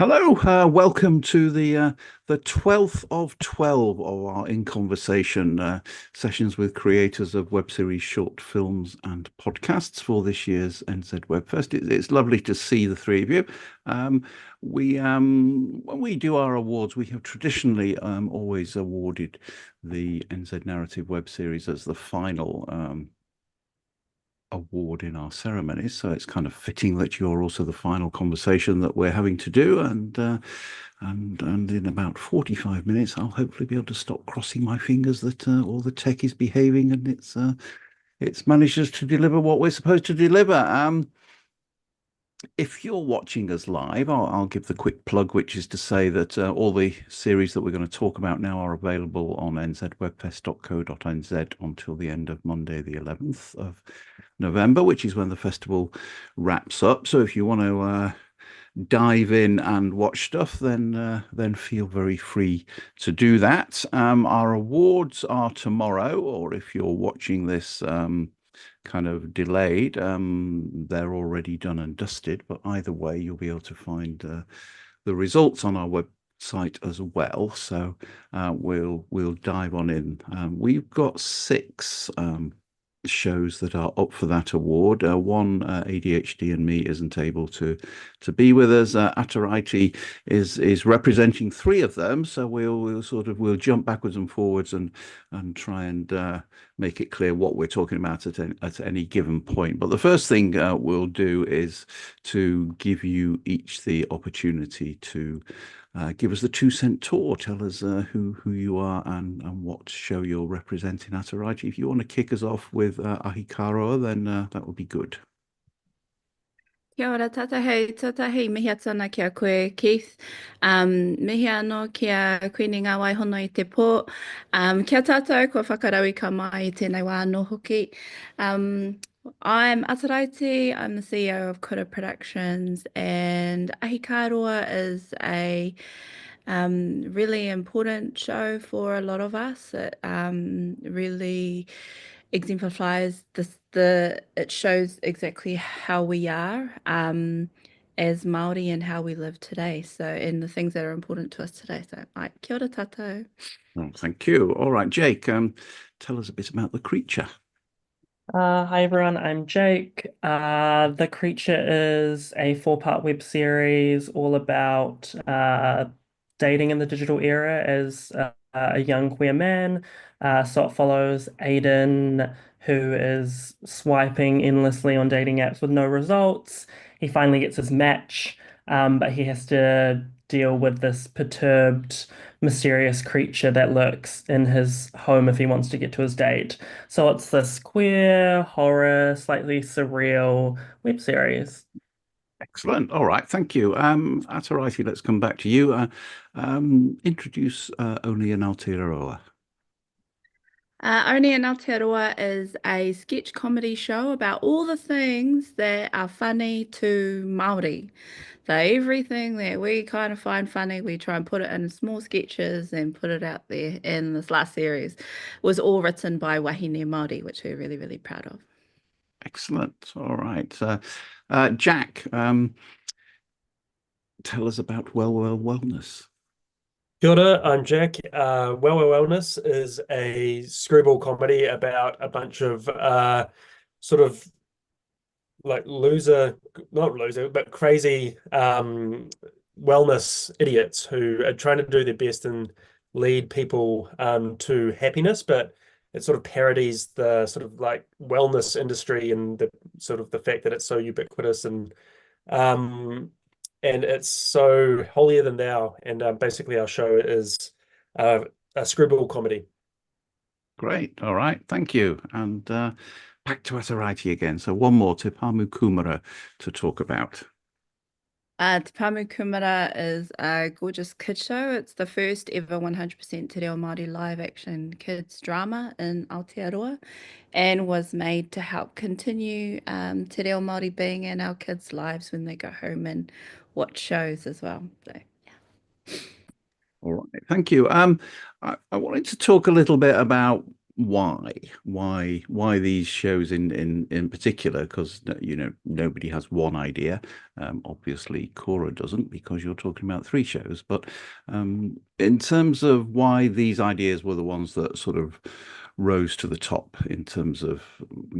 Hello, welcome to the 12th of 12 of our In Conversation sessions with creators of web series, short films, and podcasts for this year's NZ Webfest. It's lovely to see the three of you. When we do our awards, we have traditionally always awarded the NZ Narrative Web Series as the final award in our ceremonies, so it's kind of fitting that you're also the final conversation that we're having to do. And in about 45 minutes, I'll hopefully be able to stop crossing my fingers that all the tech is behaving and it's manages to deliver what we're supposed to deliver. If you're watching us live, I'll give the quick plug, which is to say that all the series that we're going to talk about now are available on nzwebfest.co.nz until the end of Monday, the 11th of November, which is when the festival wraps up. So if you want to dive in and watch stuff, then feel very free to do that. Our awards are tomorrow, or if you're watching this kind of delayed, they're already done and dusted, but either way you'll be able to find the results on our website as well. So we'll dive on in. We've got six shows that are up for that award. One, ADHD and me isn't able to be with us. Ataraiti is representing three of them, so we'll jump backwards and forwards and try and make it clear what we're talking about at any given point. But the first thing we'll do is to give you each the opportunity to give us the 2 cent tour. Tell us who you are and what show you're representing at Ataraiti. If you want to kick us off with Ahikaroa, then that would be good. Kia ora tata hei mihi atana kia koe Keith. Mihi anō kia koe ni ngā waihono I te pō. Kia tātou kua whakarawi ka mai I tēnei wā anō hoki. I'm Ataraiti, I'm the CEO of Kura Productions, and Ahikaroa is a really important show for a lot of us. It really exemplifies it shows exactly how we are as Māori and how we live today. So, and the things that are important to us today. So, kia ora tātou. Oh, thank you. All right, Jake, tell us a bit about the creature. Hi everyone, I'm Jake. The Creature is a 4-part web series all about dating in the digital era as a young queer man. So it follows Aiden, who is swiping endlessly on dating apps with no results. He finally gets his match, but he has to deal with this perturbed, mysterious creature that lurks in his home if he wants to get to his date. So it's this queer, horror, slightly surreal web series. Excellent. All right, thank you. Ataraiti, let's come back to you. Introduce Only in Aotearoa. Only in Aotearoa is a sketch comedy show about all the things that are funny to Māori. So everything that we kind of find funny, we try and put it in small sketches and put it out there. And this last series was all written by Wahine Māori, which we're really, really proud of. Excellent. All right. Jack, tell us about Well Wellness. Kia ora, I'm Jack. Wellness is a screwball comedy about a bunch of sort of like not loser, but crazy wellness idiots who are trying to do their best and lead people to happiness, but it sort of parodies the sort of like wellness industry and the sort of the fact that it's so ubiquitous and it's so holier than thou. And basically our show is a screwball comedy. Great. All right. Thank you. And back to Ataraiti again. So one more, Te Pāmu Kumara, to talk about. Te Pāmu Kumara is a gorgeous kids show. It's the first ever 100% Te Reo Māori live action kids drama in Aotearoa and was made to help continue Te Reo Māori being in our kids' lives when they go home and watch shows as well. So, yeah. All right. Thank you. I wanted to talk a little bit about why these shows in particular? Because nobody has one idea. Obviously, Cora doesn't, because you're talking about 3 shows. But in terms of why these ideas were the ones that sort of rose to the top in terms of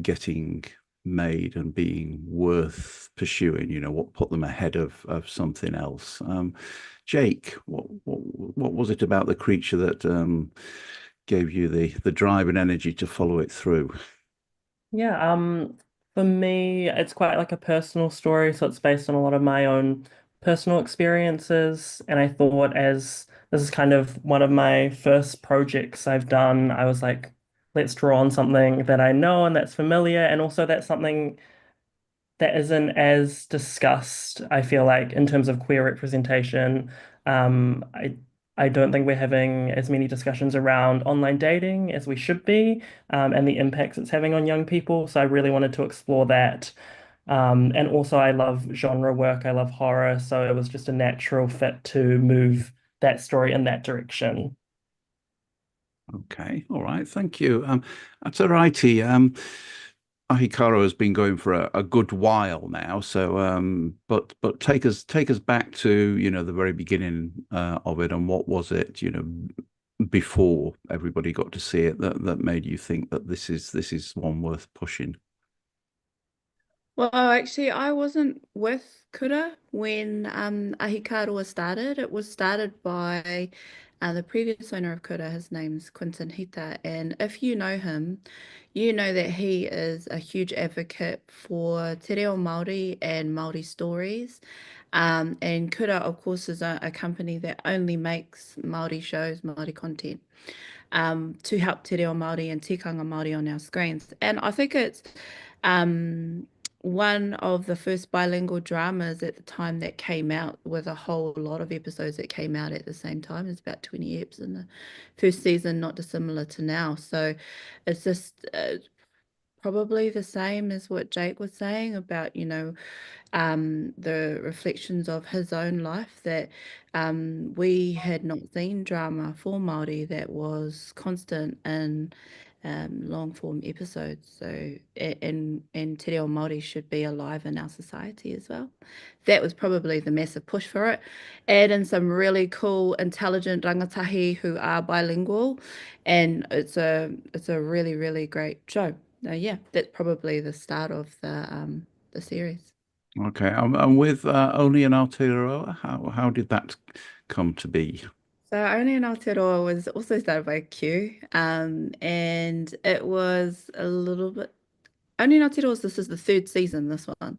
getting made and being worth pursuing, what put them ahead of something else. Jake, what was it about the creature that gave you the drive and energy to follow it through? Yeah, for me, it's quite like a personal story, so it's based on a lot of my own personal experiences. And I thought, as this is kind of one of my first projects I've done, I was like, let's draw on something that I know and that's familiar, and also that's something that isn't as discussed, I feel like, in terms of queer representation. I don't think we're having as many discussions around online dating as we should be, and the impacts it's having on young people. So I really wanted to explore that. And also, I love genre work, I love horror, so it was just a natural fit to move that story in that direction. Okay, all right, thank you. That's all righty. Ahikaro has been going for a good while now, so but take us back to the very beginning of it, and what was it before everybody got to see it that made you think that this is one worth pushing? Well, actually, I wasn't with Kura when Ahikaru was started. It was started by the previous owner of Kura. His name's Quinton Hita, and if you know him, you know that he is a huge advocate for te reo Māori and Māori stories. And Kura, of course, is a company that only makes Māori shows, Māori content, to help te reo Māori and tikanga Māori on our screens. And I think it's um, one of the first bilingual dramas at the time that came out, with a whole lot of episodes that came out at the same time. There's about 20 episodes in the first season, not dissimilar to now. So it's just probably the same as what Jake was saying about, the reflections of his own life, that we had not seen drama for Māori that was constant in long form episodes. So and te reo Māori should be alive in our society as well. That was probably the massive push for it. Add in some really cool, intelligent rangatahi who are bilingual, and it's a really, really great show. Yeah, that's probably the start of the series. Okay, and with Only in Aotearoa, how did that come to be? So Only in Aotearoa was also started by Q, and it was a little bit. Only in Aotearoa, this is the 3rd season, this one.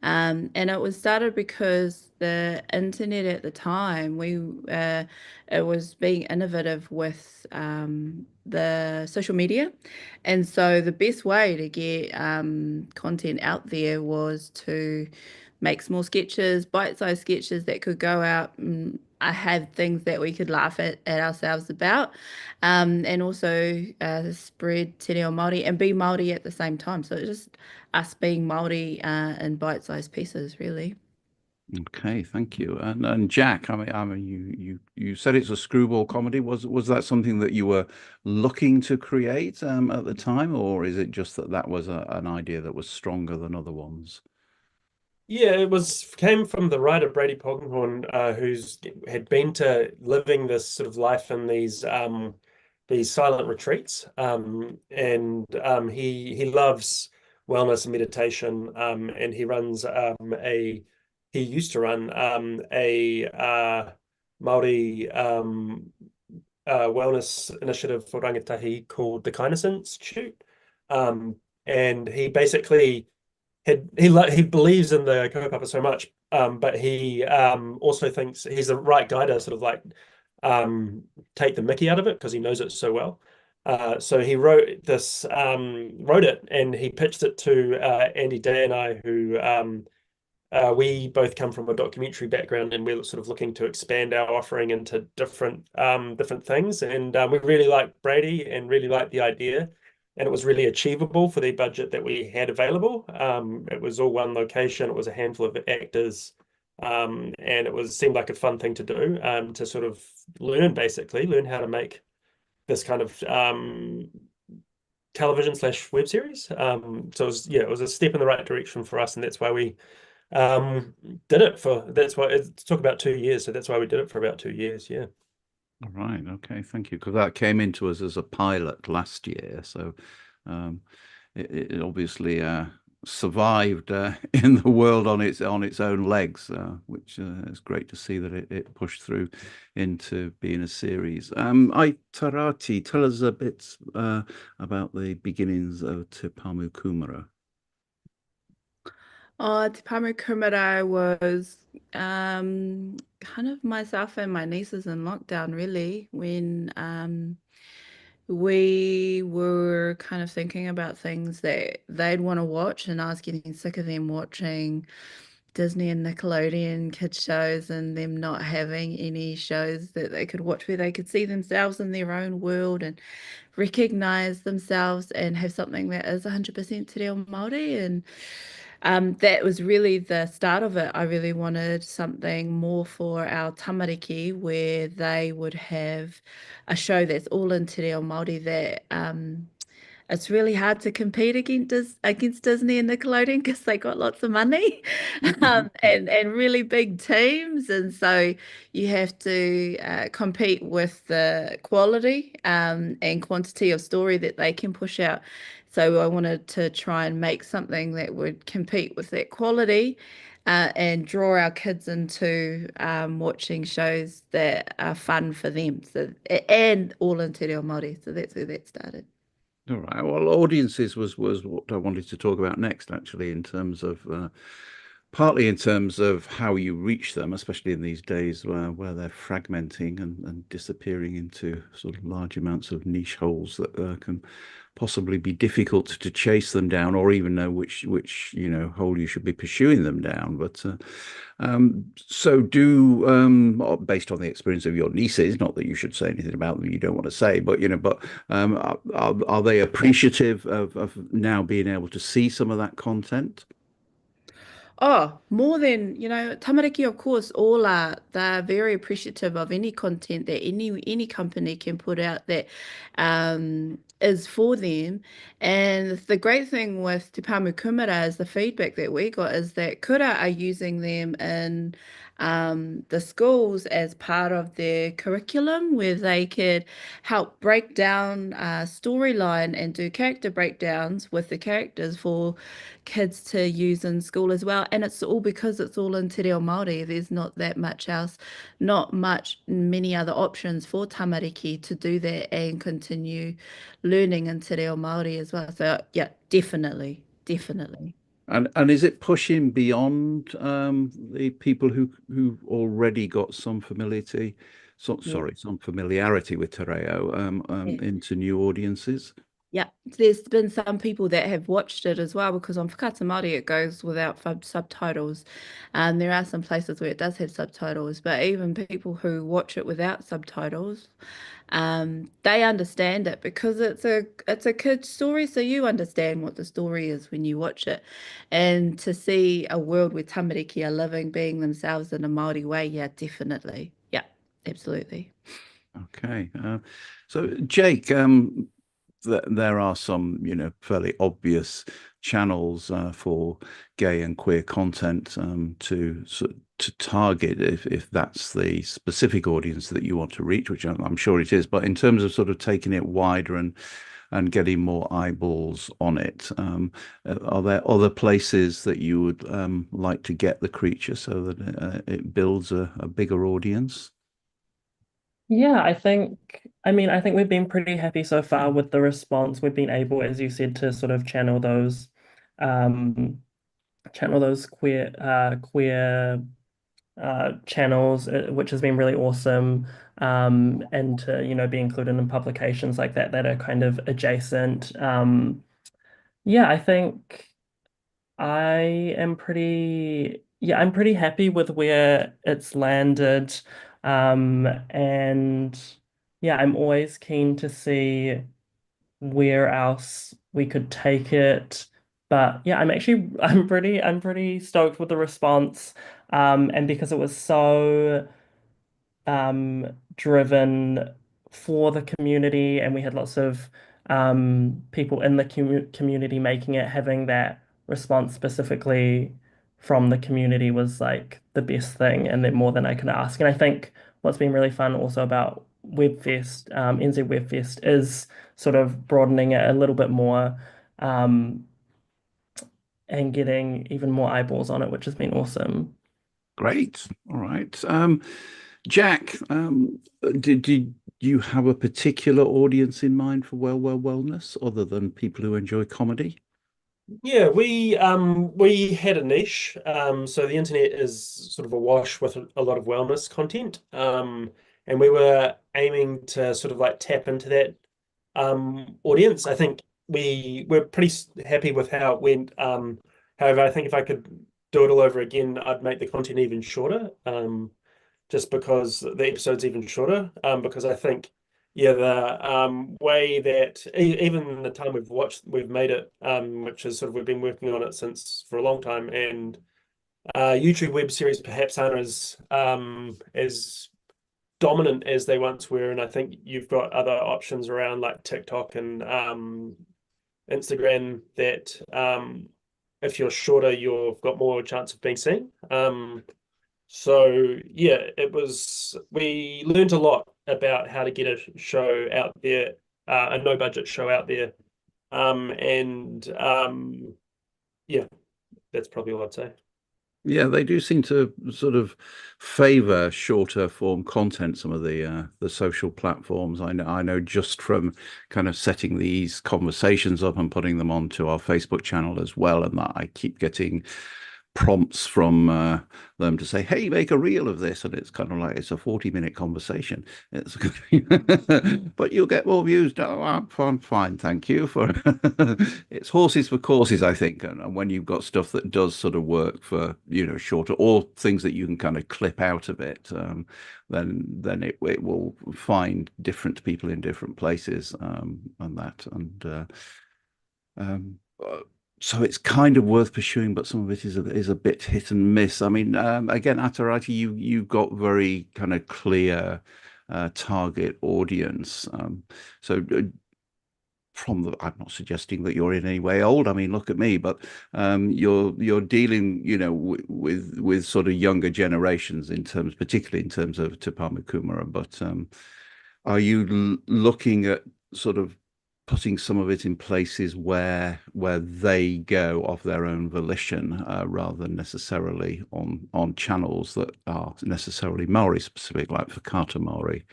And it was started because the internet at the time, it was being innovative with the social media. And so the best way to get content out there was to make small sketches, bite-sized sketches that could go out. I had things that we could laugh at ourselves about, and also spread te reo Māori and be Māori at the same time. So it's just us being Māori in bite-sized pieces, really. Okay, thank you. And Jack, you said it's a screwball comedy. Was that something that you were looking to create at the time, or is it just that was an idea that was stronger than other ones? Yeah, it came from the writer Brady Polkinghorne, who's had been to living this sort of life in these silent retreats, and he loves wellness and meditation, and he used to run a Maori wellness initiative for rangatahi called the Kindness Institute, and he basically he believes in the kaupapa so much, but he also thinks he's the right guy to sort of like take the mickey out of it because he knows it so well. So he wrote it, and he pitched it to Andy Day and I, who we both come from a documentary background, and we're sort of looking to expand our offering into different things. And we really liked Brady and really liked the idea. And it was really achievable for the budget that we had available. It was all one location. It was a handful of actors. And seemed like a fun thing to do, to sort of learn how to make this kind of television slash web series. So it was a step in the right direction for us, and that's why we did it for. That's why it took about 2 years. So that's why we did it for about 2 years. Yeah. All right. Okay. Thank you. Because that came into us as a pilot last year. So um, it obviously survived in the world on its own legs, which is great to see that it pushed through into being a series. Tarati, tell us a bit about the beginnings of Te Pamu Kumara. Te Pamu Kumara was kind of myself and my nieces in lockdown, really, when we were kind of thinking about things that they'd want to watch, and I was getting sick of them watching Disney and Nickelodeon kids shows and them not having any shows that they could watch where they could see themselves in their own world and recognize themselves and have something that is 100% Te Reo Māori. And that was really the start of it. I really wanted something more for our tamariki where they would have a show that's all in Te Reo Māori that it's really hard to compete against Disney and Nickelodeon because they got lots of money and really big teams. And so you have to compete with the quality and quantity of story that they can push out. So I wanted to try and make something that would compete with that quality and draw our kids into watching shows that are fun for them. So, and all in Te Reo Māori. So that's where that started. All right. Well, audiences was what I wanted to talk about next, actually, in terms of partly in terms of how you reach them, especially in these days where they're fragmenting and disappearing into sort of large amounts of niche holes that can possibly be difficult to chase them down or even know which hole you should be pursuing them down. But so based on the experience of your nieces, not that you should say anything about them you don't want to say, but are they appreciative of now being able to see some of that content? Oh, more than, tamariki, of course, all are. They're very appreciative of any content that any company can put out that is for them. And the great thing with Te Pamu Kumara is the feedback that we got is that kura are using them in the schools as part of their curriculum where they could help break down storyline and do character breakdowns with the characters for kids to use in school as well. And it's all because it's all in Te Reo Māori. There's not that much else, not many other options for tamariki to do that and continue learning in Te Reo Māori as well. So yeah, definitely. And is it pushing beyond the people who already got some familiarity, some familiarity with Te Reo into new audiences? Yeah, there's been some people that have watched it as well because on Whakaata Māori it goes without subtitles. There are some places where it does have subtitles, but even people who watch it without subtitles, they understand it because it's a kid's story, so you understand what the story is when you watch it. And to see a world where tamariki are living, being themselves in a Māori way, yeah, definitely. Yeah, absolutely. Okay. So Jake, there are some, fairly obvious channels for gay and queer content to target if that's the specific audience that you want to reach, which I'm sure it is. But in terms of sort of taking it wider and getting more eyeballs on it, are there other places that you would like to get the creature so that it builds a bigger audience? Yeah, I think we've been pretty happy so far with the response. We've been able, as you said, to sort of channel those queer channels, which has been really awesome. And to, be included in publications like that are kind of adjacent. Yeah, I think I'm pretty happy with where it's landed. And yeah, I'm always keen to see where else we could take it. But yeah, I'm pretty stoked with the response. And because it was so driven for the community and we had lots of people in the community making it, having that response specifically from the community was like the best thing, and then more than I could ask. And I think what's been really fun also about WebFest, NZ WebFest, is sort of broadening it a little bit more, and getting even more eyeballs on it, which has been awesome. Great. All right. Jack, did you have a particular audience in mind for Wellness other than people who enjoy comedy? Yeah, we had a niche. So the internet is sort of awash with a lot of wellness content. And we were aiming to sort of like tap into that audience. I think we're pretty happy with how it went. However, I think if I could do it all over again, I'd make the content even shorter. Just because the episode's even shorter. Because I think, yeah, the way that even the time we've made it, which is sort of we've been working on it since for a long time, and YouTube web series perhaps aren't as dominant as they once were, and I think you've got other options around like TikTok and Instagram that if you're shorter, you've got more chance of being seen. So yeah, we learned a lot about how to get a show out there, a no budget show out there. Yeah, that's probably all I'd say. Yeah, they do seem to sort of favor shorter form content, some of the social platforms. I know just from kind of setting these conversations up and putting them onto our Facebook channel as well, and that I keep getting prompts from them to say, hey, make a reel of this, and it's kind of like it's a 40-minute conversation. It's but you'll get more views. No, I'm fine, thank you. For it's horses for courses, I think. And when you've got stuff that does sort of work for shorter, or things that you can kind of clip out of it, then it will find different people in different places, and that so it's kind of worth pursuing, but some of it is a bit hit and miss. I mean, again, Atarati, you've got very kind of clear target audience. So I'm not suggesting that you're in any way old. I mean, look at me, but you're dealing, with sort of younger generations particularly in terms of Te Pāmu Kumara. But are you looking at sort of putting some of it in places where they go of their own volition, rather than necessarily on channels that are necessarily Maori specific, like Whakaata Maori?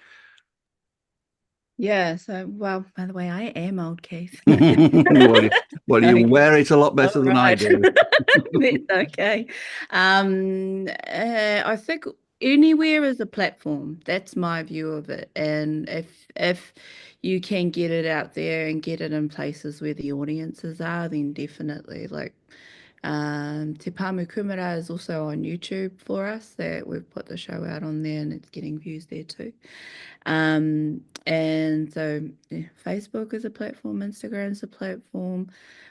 Yeah, so, well, by the way, I am old, Keith. Well, you wear it a lot better than I do. That's okay. I think anywhere is a platform. That's my view of it. And if you can get it out there and get it in places where the audiences are, then definitely. Like Te Pāmu Kumara is also on YouTube for us. That we've put the show out on there, and it's getting views there too. And so Facebook is a platform, Instagram is a platform,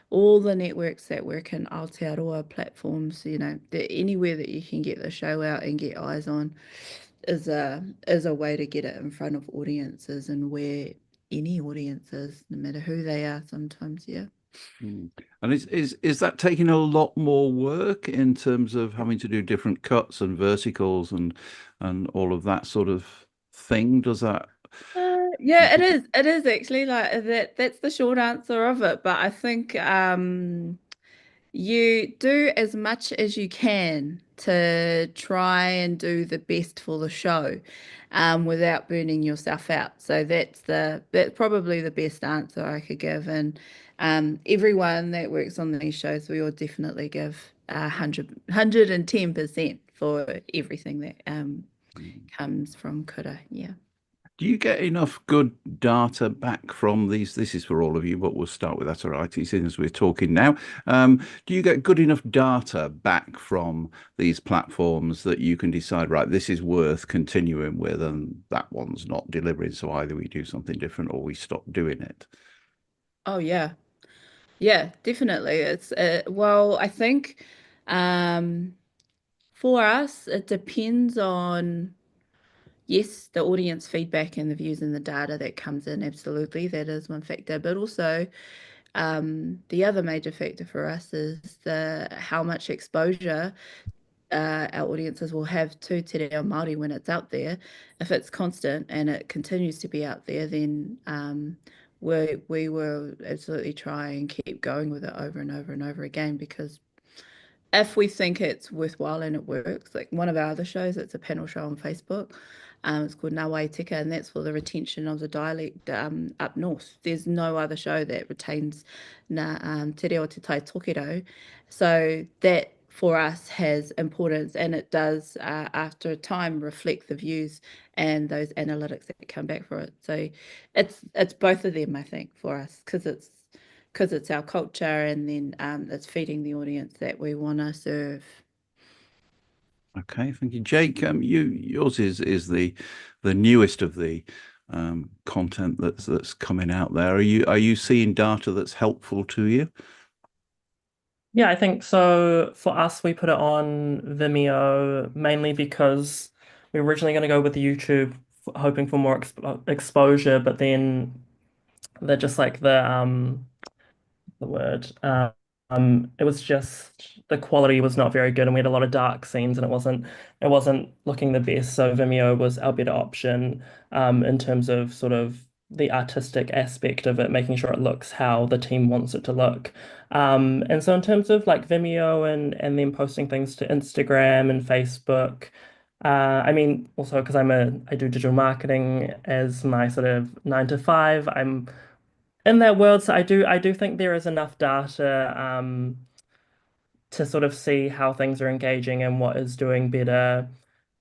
all the networks that work in Aotearoa platforms, anywhere that you can get the show out and get eyes on is a way to get it in front of audiences, and where any audience is, no matter who they are sometimes, yeah. And is that taking a lot more work in terms of having to do different cuts and verticals and all of that sort of thing? Does that? Yeah, it is. It is actually like that. That's the short answer of it. But I think you do as much as you can to try and do the best for the show, without burning yourself out. So that's probably the best answer I could give. And everyone that works on these shows, we all definitely give 110% for everything that comes from kura. Yeah. Do you get enough good data back from these? This is for all of you, but we'll start with Atarati since we're talking now. Do you get good enough data back from these platforms that you can decide, right, this is worth continuing with and that one's not delivering, so either we do something different or we stop doing it? Oh, yeah. Yeah, definitely. It's well, I think for us, it depends on yes, the audience feedback and the views and the data that comes in, absolutely, that is one factor. But also, the other major factor for us is how much exposure our audiences will have to Te Reo Māori when it's out there. If it's constant and it continues to be out there, then we will absolutely try and keep going with it over and over and over again, because if we think it's worthwhile and it works, like one of our other shows, it's a panel show on Facebook. It's called Ngā Waitika, and that's for the retention of the dialect up north. There's no other show that retains Te Reo Te Tai Tokiro. So that for us has importance, and it does after a time reflect the views and those analytics that come back for it. So it's both of them, I think, for us, because it's our culture, and then it's feeding the audience that we want to serve. Okay, thank you, Jake. Yours is the newest of the content that's coming out there. Are you seeing data that's helpful to you? Yeah, I think so. For us, we put it on Vimeo mainly because we were originally going to go with YouTube, hoping for more exposure, but then they're just like the word. It was just the quality was not very good, and we had a lot of dark scenes, and it wasn't looking the best. So Vimeo was our better option in terms of sort of the artistic aspect of it, making sure it looks how the team wants it to look. And so in terms of like Vimeo and then posting things to Instagram and Facebook. I mean, also because I do digital marketing as my sort of 9 to 5. I'm in that world, so I do think there is enough data to sort of see how things are engaging and what is doing better.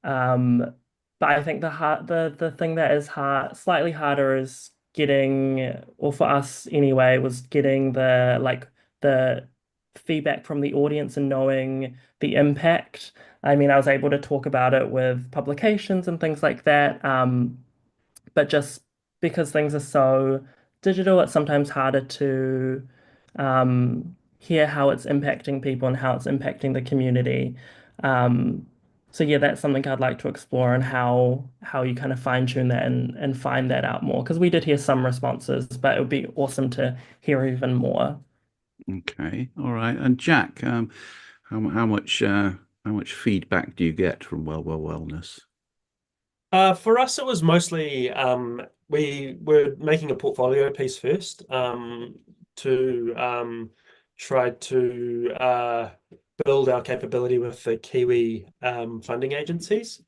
Um, but I think the thing that is slightly harder is getting, or for us anyway, was getting the feedback from the audience and knowing the impact. I mean, I was able to talk about it with publications and things like that. But just because things are so digital, it's sometimes harder to hear how it's impacting people and how it's impacting the community. Um, so yeah, that's something I'd like to explore, and how you kind of fine tune that and find that out more. Because we did hear some responses, but it would be awesome to hear even more. Okay, all right. And Jack, how much feedback do you get from Wellness? For us, it was mostly we were making a portfolio piece first to try to build our capability with the Kiwi funding agencies.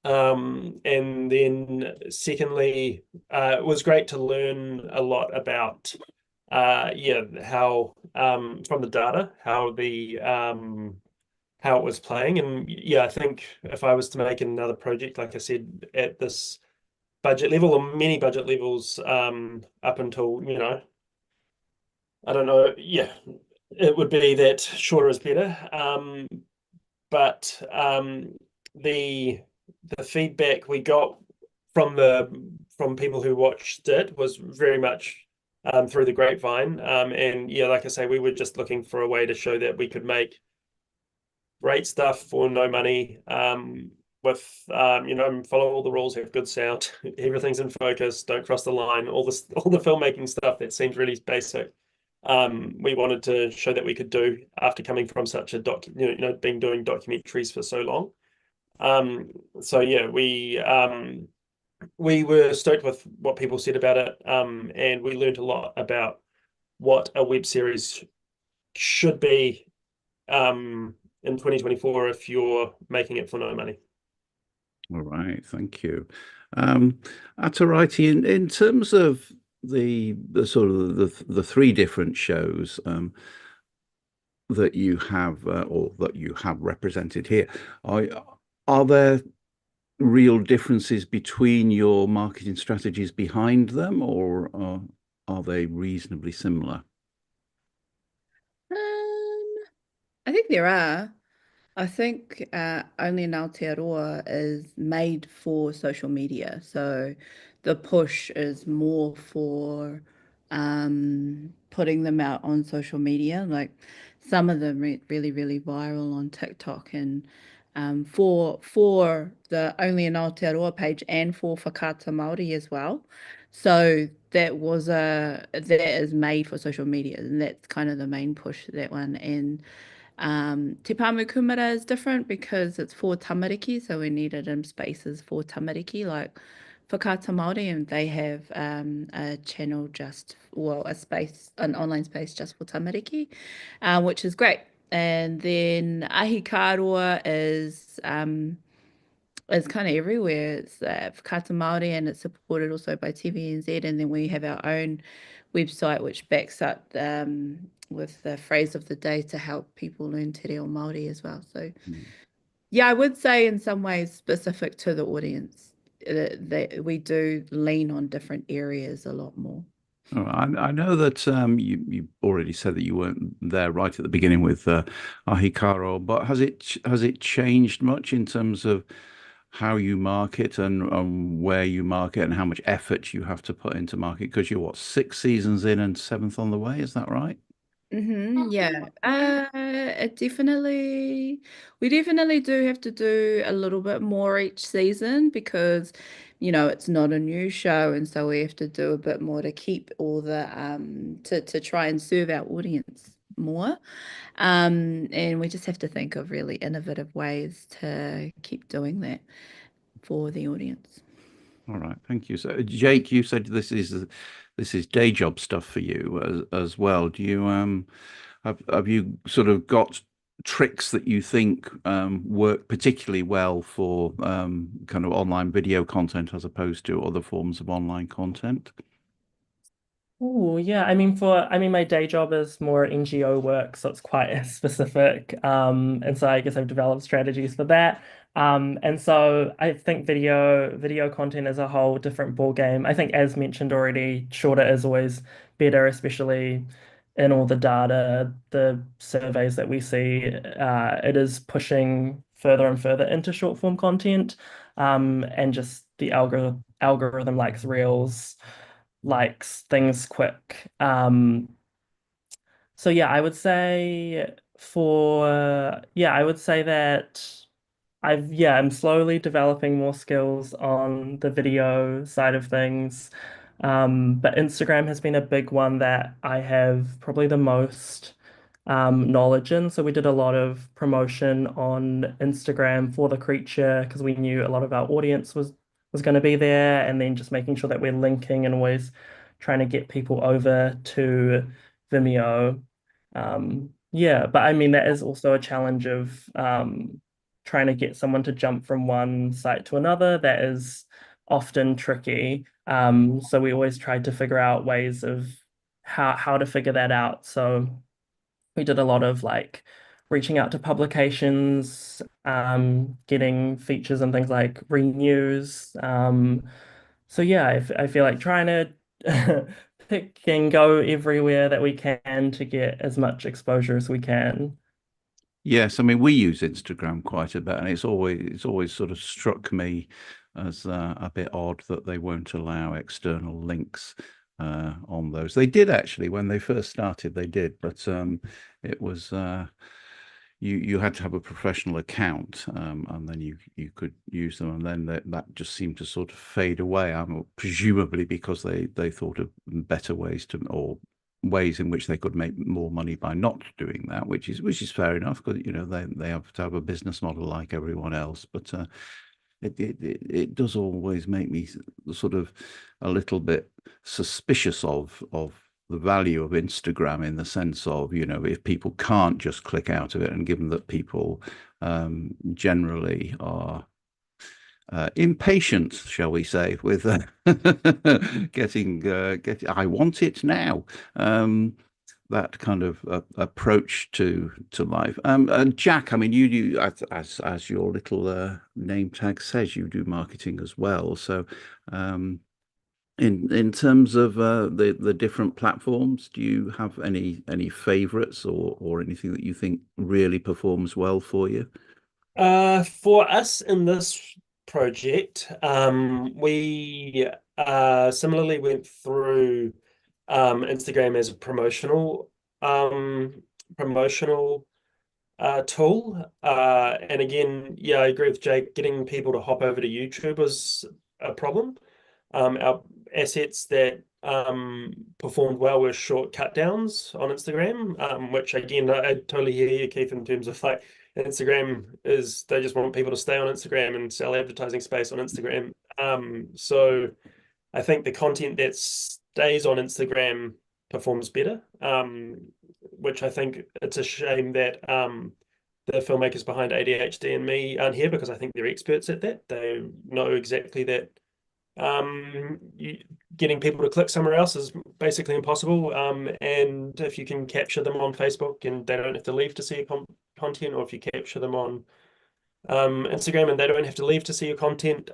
And then secondly, it was great to learn a lot about how from the data how it was playing. And yeah, I think if I was to make another project, like I said, at this budget level or many budget levels, up until, I don't know, yeah, it would be that shorter is better. But the feedback we got from people who watched it was very much through the grapevine. And yeah, like I say, we were just looking for a way to show that we could make great stuff for no money. With follow all the rules, have good sound, everything's in focus, don't cross the line, all the filmmaking stuff that seems really basic. We wanted to show that we could do after coming from such a been doing documentaries for so long. So yeah, we were stoked with what people said about it, and we learned a lot about what a web series should be in 2024 if you're making it for no money. All right, thank you. Ataraiti, in terms of the sort of the three different shows that you have or that you have represented here, are there real differences between your marketing strategies behind them, or are they reasonably similar? I think there are. I think Only in Aotearoa is made for social media. So the push is more for putting them out on social media. Like some of them really, really viral on TikTok and for the Only in Aotearoa page and for Whakaata Māori as well. So that is made for social media, and that's kind of the main push, that one. And Te Pāmu Kumara is different because it's for tamariki, so we needed spaces for tamariki, like Whakaata Māori, and they have a channel an online space just for tamariki, which is great. And then Ahikāroa is kind of everywhere. It's Whakaata Māori, and it's supported also by TVNZ, and then we have our own website which backs up with the phrase of the day to help people learn te reo Māori as well. So yeah, I would say in some ways specific to the audience that we do lean on different areas a lot more. Oh, I know that you already said that you weren't there right at the beginning with Ahikāroa, but has it changed much in terms of how you market and where you market and how much effort you have to put into market? Because you're 6 seasons in and 7th on the way, is that right? Yeah. We definitely do have to do a little bit more each season because, it's not a new show, and so we have to do a bit more to keep all the to try and serve our audience more. And we just have to think of really innovative ways to keep doing that for the audience. All right, thank you. So, Jake, you said this is day job stuff for you as well. Do you have you sort of got tricks that you think work particularly well for kind of online video content as opposed to other forms of online content? Oh, yeah. I mean, my day job is more NGO work, so it's quite specific. And so I guess I've developed strategies for that. And so I think video content is a whole different ball game. I think, as mentioned already, shorter is always better, especially in all the data, the surveys that we see. It is pushing further and further into short form content. And just the algorithm likes reels, likes things quick. So yeah, I would say that I'm slowly developing more skills on the video side of things. But Instagram has been a big one that I have probably the most knowledge in. So we did a lot of promotion on Instagram for the creature because we knew a lot of our audience was going to be there, and then just making sure that we're linking and always trying to get people over to Vimeo. Yeah, but I mean that is also a challenge of trying to get someone to jump from one site to another. That is often tricky. So we always tried to figure out ways of how to figure that out. So we did a lot of like reaching out to publications, getting features and things like renews. So yeah, I feel like trying to pick and go everywhere that we can to get as much exposure as we can. Yes, I mean we use Instagram quite a bit, and it's always sort of struck me as a bit odd that they won't allow external links on those. They did actually when they first started, they did, but it was you had to have a professional account, and then you could use them, and then that just seemed to sort of fade away. Presumably because they thought of better ways or ways in which they could make more money by not doing that, which is fair enough because they have to have a business model like everyone else. But it does always make me sort of a little bit suspicious of the value of Instagram, in the sense of, if people can't just click out of it, and given that people generally are impatient, shall we say, with getting I want it now. That kind of approach to life. And Jack, I mean, you do, as your little name tag says, you do marketing as well. So, in terms of the different platforms, do you have any favorites or anything that you think really performs well for you? For us in this project, we similarly went through Instagram as a promotional tool. And again, yeah, I agree with Jake. Getting people to hop over to YouTube was a problem. Our assets that performed well were short cut downs on Instagram, which again, I totally hear you, Keith, in terms of like Instagram is they just want people to stay on Instagram and sell advertising space on Instagram. So I think the content that stays on Instagram performs better, which I think it's a shame that the filmmakers behind ADHD and me aren't here because I think they're experts at that. They know exactly that getting people to click somewhere else is basically impossible. And if you can capture them on Facebook and they don't have to leave to see your content, or if you capture them on Instagram and they don't have to leave to see your content,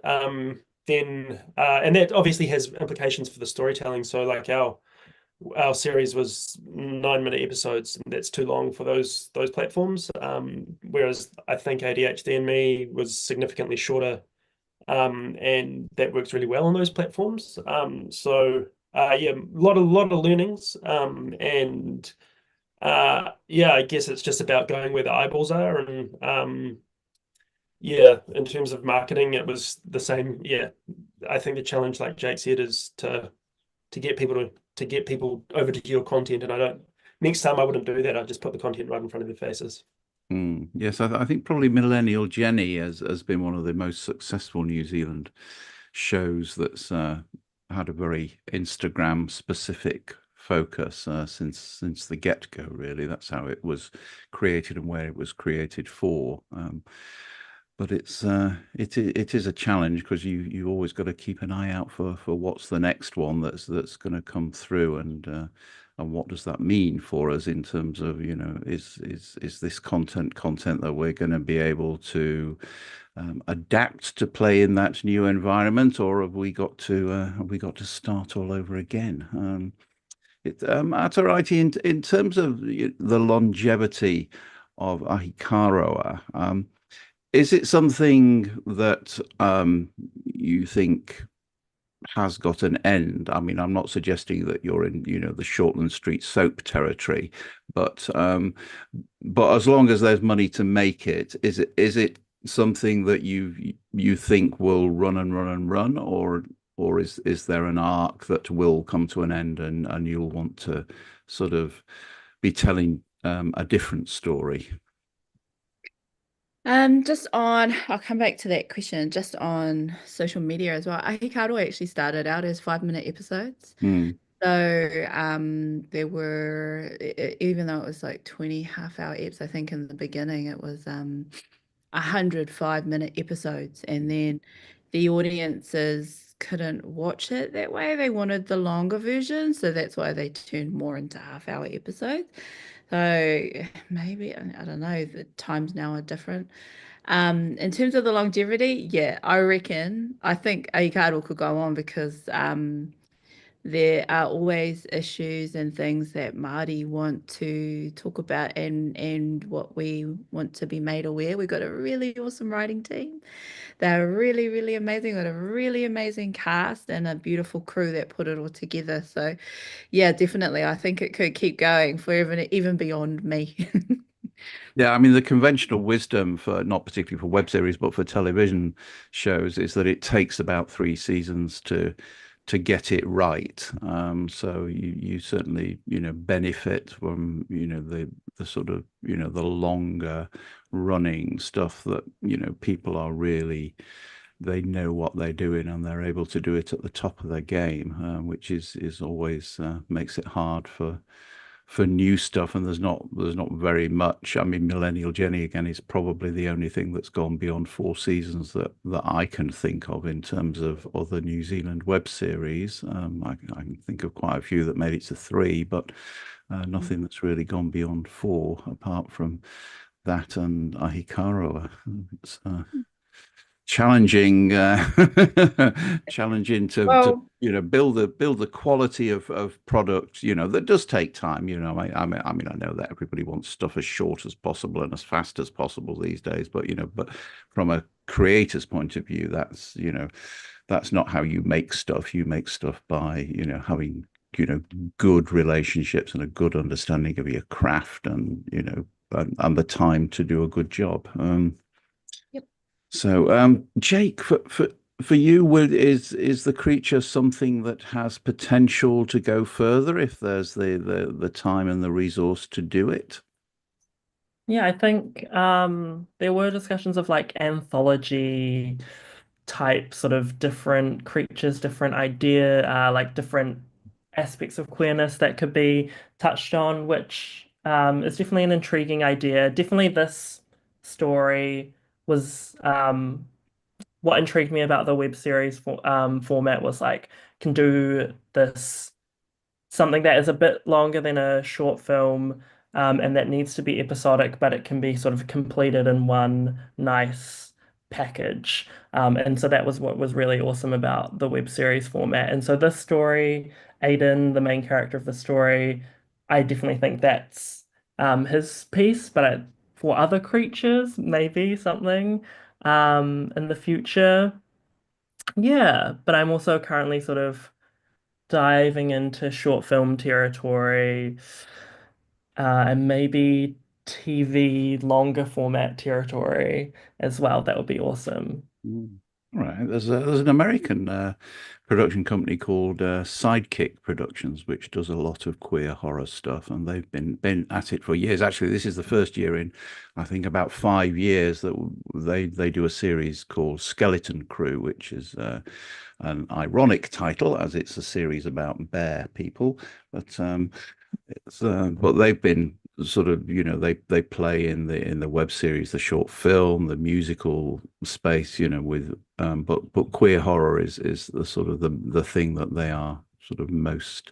then and that obviously has implications for the storytelling. So like our series was 9-minute episodes, and that's too long for those platforms. Whereas I think ADHD and me was significantly shorter, and that works really well on those platforms. So yeah, a lot of learnings, and yeah, I guess it's just about going where the eyeballs are, and yeah, in terms of marketing, it was the same. Yeah, I think the challenge, like Jake said, is to get people to get people over to your content. And next time I wouldn't do that. I'd just put the content right in front of their faces. Yes, I think probably Millennial Jenny has been one of the most successful New Zealand shows that's had a very Instagram specific focus since the get-go. Really, that's how it was created and where it was created for. But it is a challenge because you always got to keep an eye out for what's the next one that's going to come through, and what does that mean for us in terms of, you know, is this content that we're going to be able to adapt to play in that new environment, or have we got to start all over again? Ataraiti, in terms of the longevity of Aotearoa, is it something that you think has got an end? I mean, I'm not suggesting that you're in, you know, the Shortland Street soap territory, but as long as there's money to make it, is it something that you think will run and run and run, or is there an arc that will come to an end and you'll want to sort of be telling a different story? I'll come back to that question, just on social media as well. Aotearoa actually started out as 5-minute episodes. So there were, even though it was like 20 half-hour eps, I think in the beginning it was 100 5-minute episodes, and then the audiences couldn't watch it that way. They wanted the longer version, so that's why they turned more into half-hour episodes. So maybe, I don't know, the times now are different. In terms of the longevity, yeah, I think Aotearoa could go on because there are always issues and things that Māori want to talk about, and what we want to be made aware. We've got a really awesome writing team. They're really, really amazing. We've got a really amazing cast and a beautiful crew that put it all together. So yeah, definitely. I think it could keep going forever, even beyond me. Yeah, I mean, the conventional wisdom for, not particularly for web series, but for television shows, is that it takes about 3 seasons to get it right. So you certainly, you know, benefit from, you know, the sort of, you know, the longer running stuff that, you know, people are really, they know what they're doing and they're able to do it at the top of their game, which is always makes it hard for new stuff. And there's not very much. I mean, Millennial Jenny again is probably the only thing that's gone beyond 4 seasons that I can think of in terms of other New Zealand web series. I can think of quite a few that made it to 3, but nothing that's really gone beyond 4 apart from that and Aotearoa. It's challenging to you know, build the quality of product, you know, that does take time. You know, I mean, I know that everybody wants stuff as short as possible and as fast as possible these days, but you know, but from a creator's point of view, that's, you know, that's not how you make stuff. You make stuff by, you know, having, you know, good relationships and a good understanding of your craft, and, you know, and the time to do a good job. Yep. So, Jake, for you, is the creature something that has potential to go further if there's the time and the resource to do it? Yeah, I think there were discussions of like anthology type sort of different creatures, different idea, like different aspects of queerness that could be touched on, which is definitely an intriguing idea. Definitely this story was what intrigued me about the web series format was like can do this something that is a bit longer than a short film, and that needs to be episodic, but it can be sort of completed in one nice package. And so that was what was really awesome about the web series format. And so this story, Aiden, the main character of the story, I definitely think that's his piece, but for other creatures, maybe something in the future. Yeah, but I'm also currently sort of diving into short film territory, and maybe TV longer format territory as well. That would be awesome. Mm. All right. There's an American production company called Sidekick Productions, which does a lot of queer horror stuff, and they've been at it for years. Actually, this is the first year in, I think, about 5 years that they do a series called Skeleton Crew, which is an ironic title as it's a series about bear people, but they've been sort of, they play in the web series, the short film, the musical space, with but queer horror is the sort of the thing that they are sort of most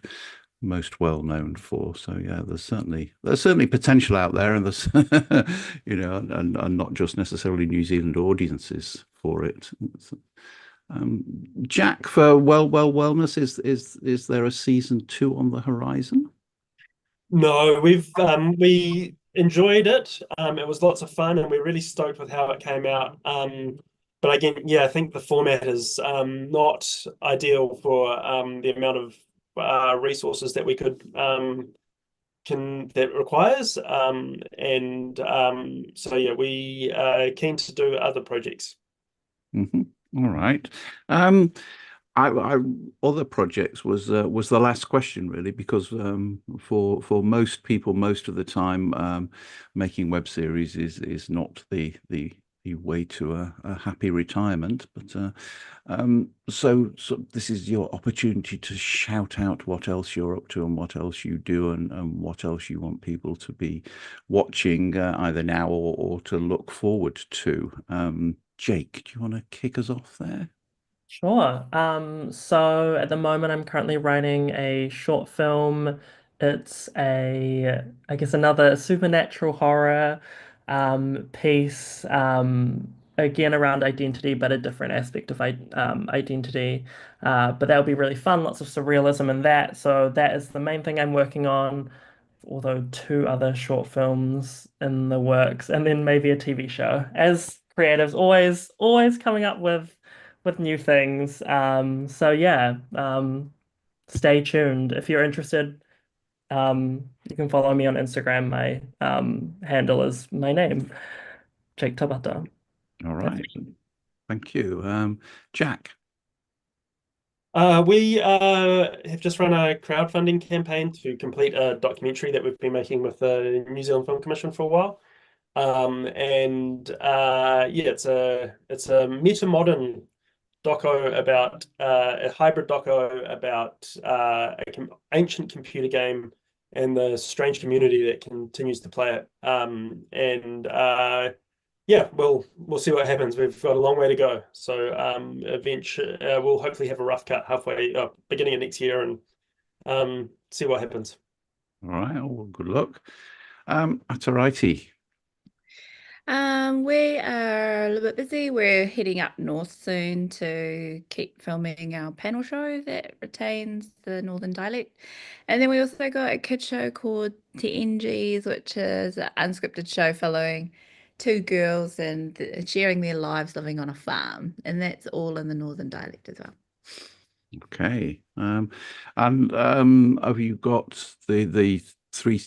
well known for. So yeah, there's certainly potential out there, and there's and not just necessarily New Zealand audiences for it. Jack, for Wellness, is there a season 2 on the horizon? No, we enjoyed it. It was lots of fun, and we're really stoked with how it came out. But again, yeah, I think the format is not ideal for the amount of resources that we could that requires. And so yeah, we are keen to do other projects. Mm-hmm. All right. I other projects was the last question really, because for most people, most of the time, making web series is not the way to a happy retirement. But so this is your opportunity to shout out what else you're up to and what else you do, and what else you want people to be watching either now or to look forward to. Jake, do you want to kick us off there? Sure. So at the moment, I'm currently writing a short film. It's I guess, another supernatural horror piece, again around identity, but a different aspect of identity. But that'll be really fun. Lots of surrealism in that. So that is the main thing I'm working on. Although two other short films in the works, and then maybe a TV show. As creatives, always coming up with new things. So yeah, stay tuned. If you're interested, you can follow me on Instagram. My handle is my name, Jake Tabata. All right. Thank you. Jack. We have just run a crowdfunding campaign to complete a documentary that we've been making with the New Zealand Film Commission for a while. And yeah, it's a meta-modern doco about a hybrid doco about an ancient computer game and the strange community that continues to play it. And yeah, we'll see what happens. We've got a long way to go. So eventually we'll hopefully have a rough cut halfway beginning of next year, and see what happens. All right. Well, good luck. Ataraiti. We are a little bit busy. We're heading up north soon to keep filming our panel show that retains the Northern dialect. And then we also got a kid show called Te Engies, which is an unscripted show following two girls and sharing their lives living on a farm. And that's all in the Northern dialect as well. Okay. And have you got the three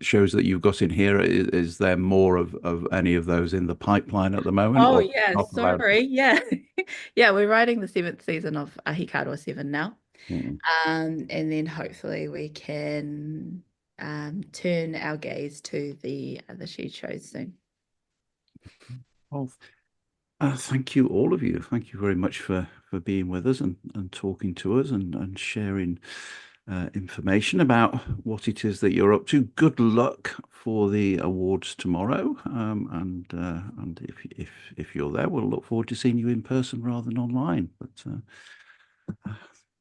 shows that you've got in here, is there more of any of those in the pipeline at the moment? Oh or yeah, not allowed? sorry. Yeah. Yeah, we're writing the 7th season of Hikaru 7 now. Mm. And then hopefully we can turn our gaze to the other she shows soon. Well, thank you, all of you. Thank you very much for being with us and talking to us and sharing information about what it is that you're up to. Good luck for the awards tomorrow, and if you're there, we'll look forward to seeing you in person rather than online. But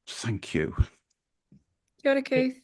thank you. Kia ora, Keith.